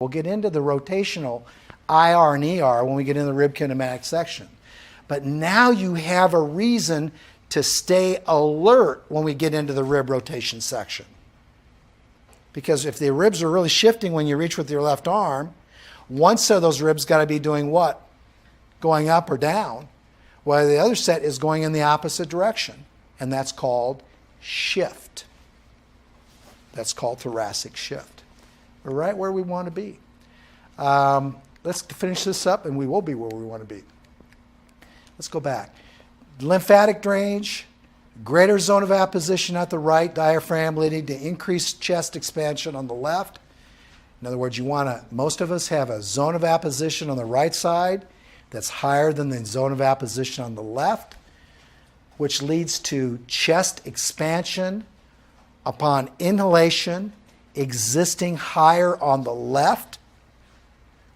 We'll get into the rotational IR and ER when we get into the rib kinematic section. But now you have a reason to stay alert when we get into the rib rotation section. Because if the ribs are really shifting when you reach with your left arm, one set of those ribs got to be doing what? Going up or down, while the other set is going in the opposite direction. And that's called shift. That's called thoracic shift. We're right where we want to be. Let's finish this up, and we will be where we want to be. Let's go back. Lymphatic drainage, greater zone of apposition at the right diaphragm leading to increased chest expansion on the left. In other words, most of us have a zone of apposition on the right side that's higher than the zone of apposition on the left, which leads to chest expansion upon inhalation existing higher on the left,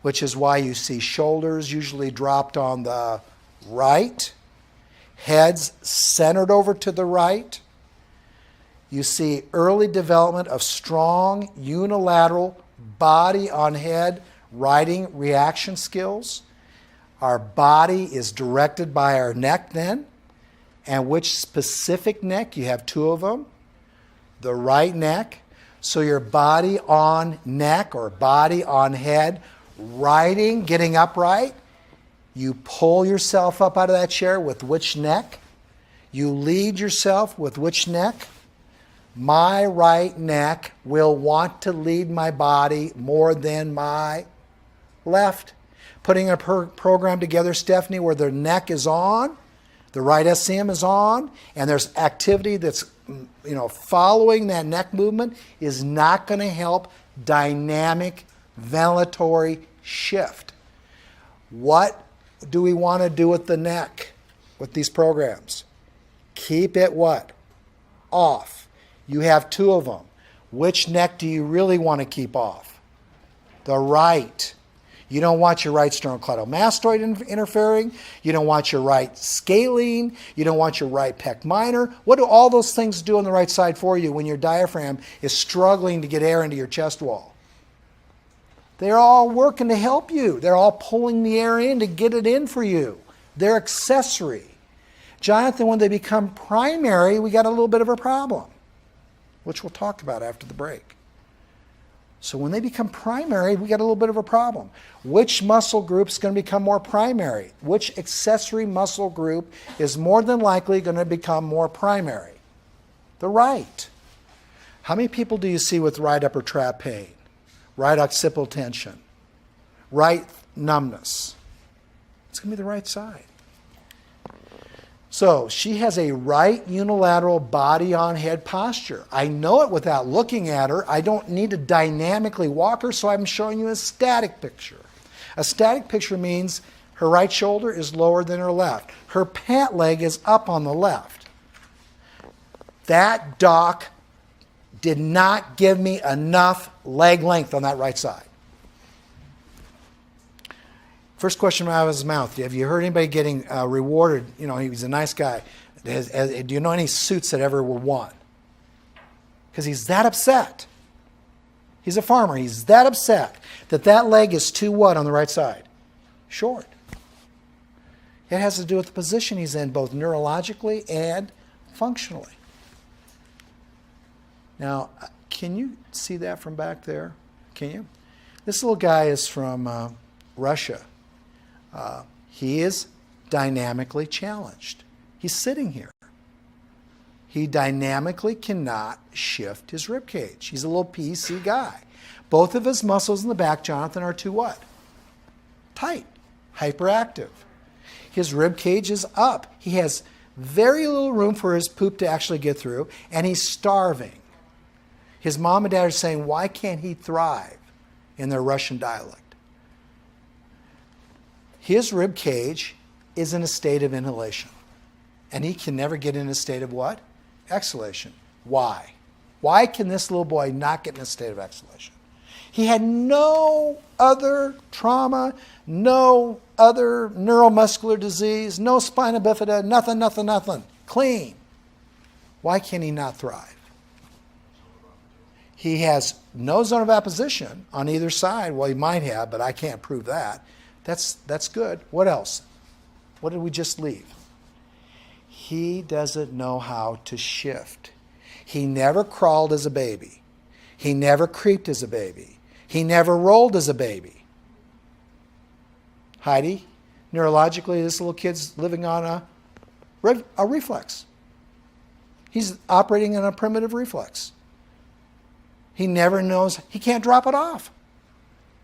which is why you see shoulders usually dropped on the right, heads centered over to the right. You see early development of strong unilateral body on head riding reaction skills. Our body is directed by our neck then. And which specific neck? You have two of them. The right neck. So your body on neck or body on head, riding, getting upright. You pull yourself up out of that chair with which neck? You lead yourself with which neck? My right neck will want to lead my body more than my left. Putting a program together, Stephanie, where the neck is on, the right SCM is on, and there's activity that's following that neck movement is not going to help dynamic ventilatory shift. What do we want to do with the neck with these programs? Keep it what? Off. You have two of them. Which neck do you really want to keep off? The right. You don't want your right sternocleidomastoid interfering. You don't want your right scalene. You don't want your right pec minor. What do all those things do on the right side for you when your diaphragm is struggling to get air into your chest wall? They're all working to help you. They're all pulling the air in to get it in for you. They're accessory. Jonathan, when they become primary, we got a little bit of a problem, which we'll talk about after the break. So when they become primary, we got a little bit of a problem. Which muscle group is going to become more primary? Which accessory muscle group is more than likely going to become more primary? The right. How many people do you see with right upper trap pain? Right occipital tension? Right numbness? It's going to be the right side. So she has a right unilateral body on head posture. I know it without looking at her. I don't need to dynamically walk her, so I'm showing you a static picture. A static picture means her right shoulder is lower than her left. Her pant leg is up on the left. That doc did not give me enough leg length on that right side. First question out of his mouth, have you heard anybody getting rewarded? He was a nice guy. Do you know any suits that ever were won? Because he's that upset. He's a farmer. He's that upset that leg is too what on the right side? Short. It has to do with the position he's in, both neurologically and functionally. Now, can you see that from back there? Can you? This little guy is from Russia. He is dynamically challenged. He's sitting here. He dynamically cannot shift his rib cage. He's a little PC guy. Both of his muscles in the back, Jonathan, are too what? Tight, hyperactive. His rib cage is up. He has very little room for his poop to actually get through, and he's starving. His mom and dad are saying, why can't he thrive in their Russian dialect? His rib cage is in a state of inhalation, and he can never get in a state of what? Exhalation. Why? Why can this little boy not get in a state of exhalation? He had no other trauma, no other neuromuscular disease, no spina bifida, nothing. Clean. Why can he not thrive? He has no zone of apposition on either side. Well, he might have, but I can't prove that. That's good. What else? What did we just leave? He doesn't know how to shift. He never crawled as a baby. He never creeped as a baby. He never rolled as a baby. Heidi, neurologically, this little kid's living on a reflex. He's operating in a primitive reflex. He never knows, he can't drop it off.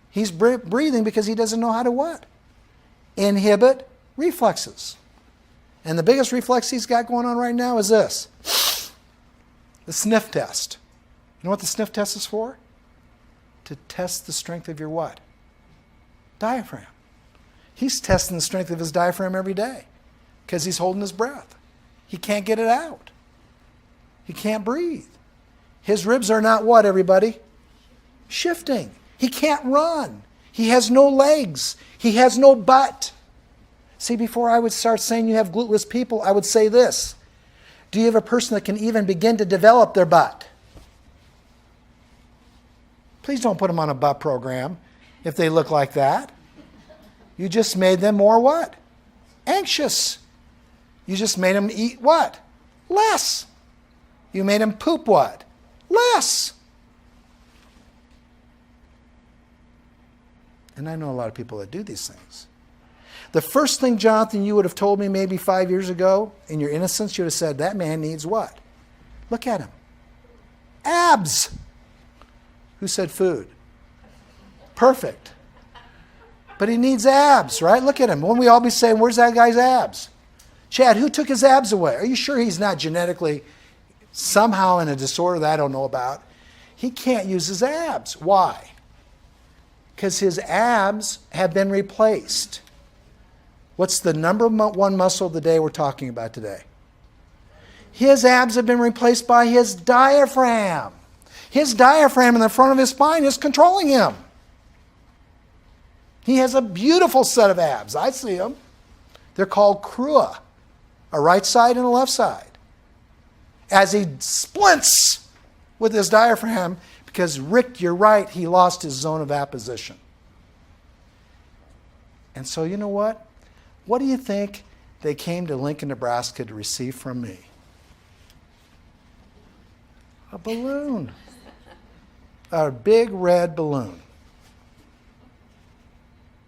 He's breathing because he doesn't know how to what? Inhibit reflexes. And the biggest reflex he's got going on right now is this. The sniff test. You know what the sniff test is for? To test the strength of your what? Diaphragm. He's testing the strength of his diaphragm every day because he's holding his breath. He can't get it out. He can't breathe. His ribs are not what, everybody? Shifting. He can't run. He has no legs. He has no butt. See, before I would start saying you have gluteless people, I would say this. Do you have a person that can even begin to develop their butt? Please don't put them on a butt program if they look like that. You just made them more what? Anxious. You just made them eat what? Less. You made them poop what? Less. And I know a lot of people that do these things. The first thing, Jonathan, you would have told me maybe 5 years ago, in your innocence, you would have said, that man needs what? Look at him. Abs. Who said food? Perfect. But he needs abs, right? Look at him. Wouldn't we all be saying, where's that guy's abs? Chad, who took his abs away? Are you sure he's not genetically somehow in a disorder that I don't know about? He can't use his abs. Why? Because his abs have been replaced. What's the number one muscle of the day we're talking about today? His abs have been replaced by his diaphragm. His diaphragm in the front of his spine is controlling him. He has a beautiful set of abs. I see them. They're called crura, a right side and a left side. As he splints with his diaphragm, because Rick, you're right, he lost his zone of apposition. And so you know what? What do you think they came to Lincoln, Nebraska to receive from me? A balloon. A big red balloon.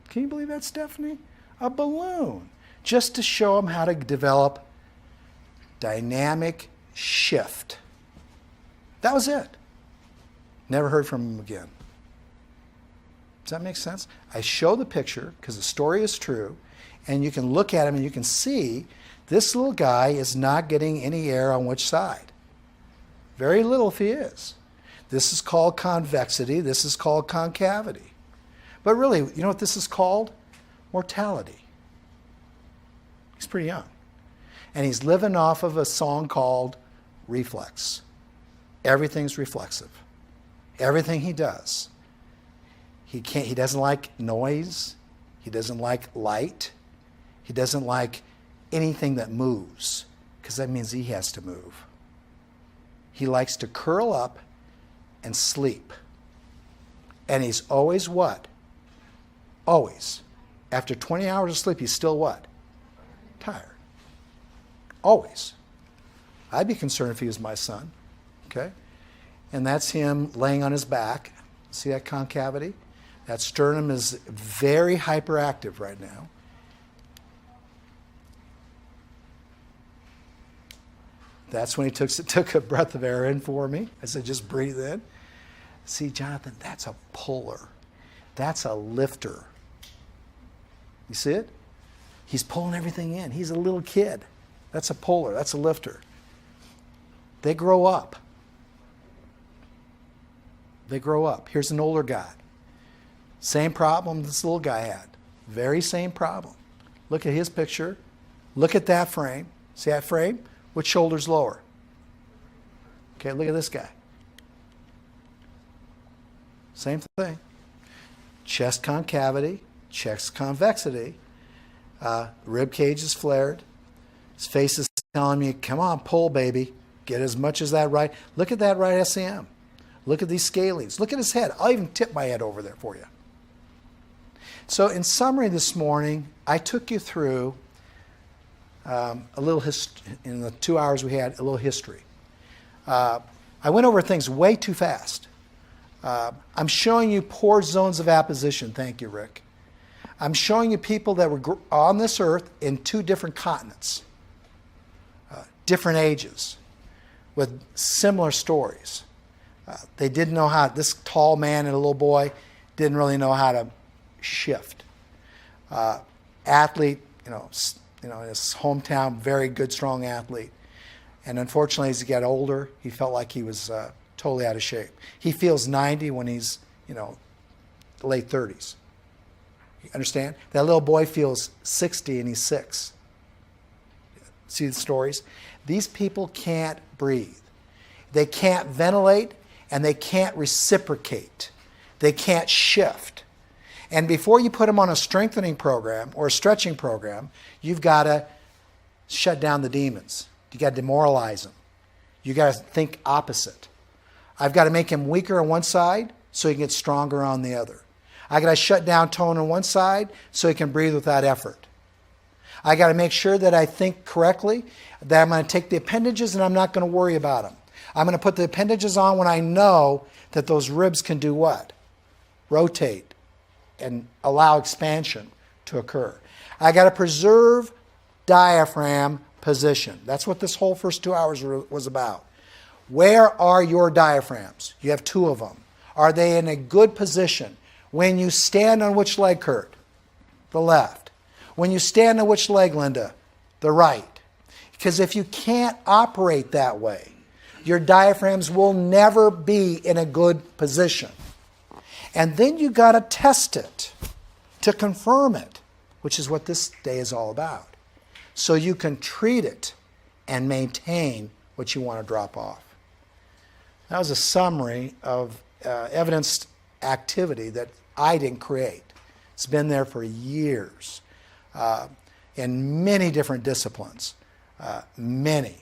Can you believe that, Stephanie? A balloon. Just to show them how to develop dynamic shift. That was it. Never heard from him again. Does that make sense? I show the picture because the story is true, and you can look at him and you can see this little guy is not getting any air on which side. Very little if he is. This is called convexity. This is called concavity. But really, you know what this is called? Mortality. He's pretty young. And he's living off of a song called Reflex. Everything's reflexive. Everything he does. He doesn't like noise. He doesn't like light. He doesn't like anything that moves, because that means he has to move. He likes to curl up and sleep. And he's always what? Always. After 20 hours of sleep, he's still what? Tired. Always. I'd be concerned if he was my son. Okay? And that's him laying on his back. See that concavity? That sternum is very hyperactive right now. That's when he took a breath of air in for me. I said, just breathe in. See, Jonathan, that's a puller. That's a lifter. You see it? He's pulling everything in. He's a little kid. That's a puller. That's a lifter. They grow up. They grow up. Here's an older guy. Same problem this little guy had. Very same problem. Look at his picture. Look at that frame. See that frame? Which shoulder's lower? Okay, look at this guy. Same thing. Chest concavity, chest convexity. Rib cage is flared. His face is telling me, come on, pull, baby. Get as much as that right. Look at that right SCM. Look at these scalenes. Look at his head. I'll even tip my head over there for you. So in summary this morning, I took you through a little in the 2 hours we had, a little history. I went over things way too fast. I'm showing you poor zones of apposition. Thank you, Rick. I'm showing you people that were on this earth in 2 different continents, different ages, with similar stories. They didn't know how, this tall man and a little boy didn't really know how to shift. Athlete, in his hometown, very good, strong athlete. And unfortunately, as he got older, he felt like he was totally out of shape. He feels 90 when he's, late 30s. You understand? That little boy feels 60 and he's 6. See the stories? These people can't breathe. They can't ventilate and they can't reciprocate. They can't shift. And before you put them on a strengthening program or a stretching program, you've got to shut down the demons. You got to demoralize them. You got to think opposite. I've got to make him weaker on one side so he can get stronger on the other. I got to shut down tone on one side so he can breathe without effort. I got to make sure that I think correctly, that I'm going to take the appendages and I'm not going to worry about them. I'm going to put the appendages on when I know that those ribs can do what? Rotate and allow expansion to occur. I got to preserve diaphragm position. That's what this whole first 2 hours was about. Where are your diaphragms? You have 2 of them. Are they in a good position? When you stand on which leg, Kurt? The left. When you stand on which leg, Linda? The right. Because if you can't operate that way, your diaphragms will never be in a good position. And then you got to test it to confirm it, which is what this day is all about. So you can treat it and maintain what you want to drop off. That was a summary of evidence activity that I didn't create. It's been there for years in many different disciplines, many,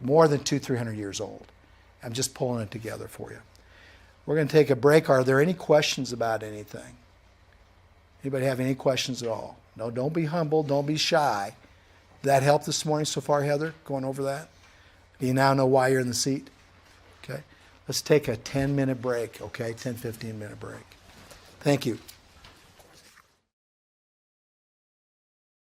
more than 200-300 years old. I'm just pulling it together for you. We're going to take a break. Are there any questions about anything? Anybody have any questions at all? No, don't be humble. Don't be shy. Did that help this morning so far, Heather, going over that? Do you now know why you're in the seat? Okay. Let's take a 10-minute break, okay? 10, 15-minute break. Thank you.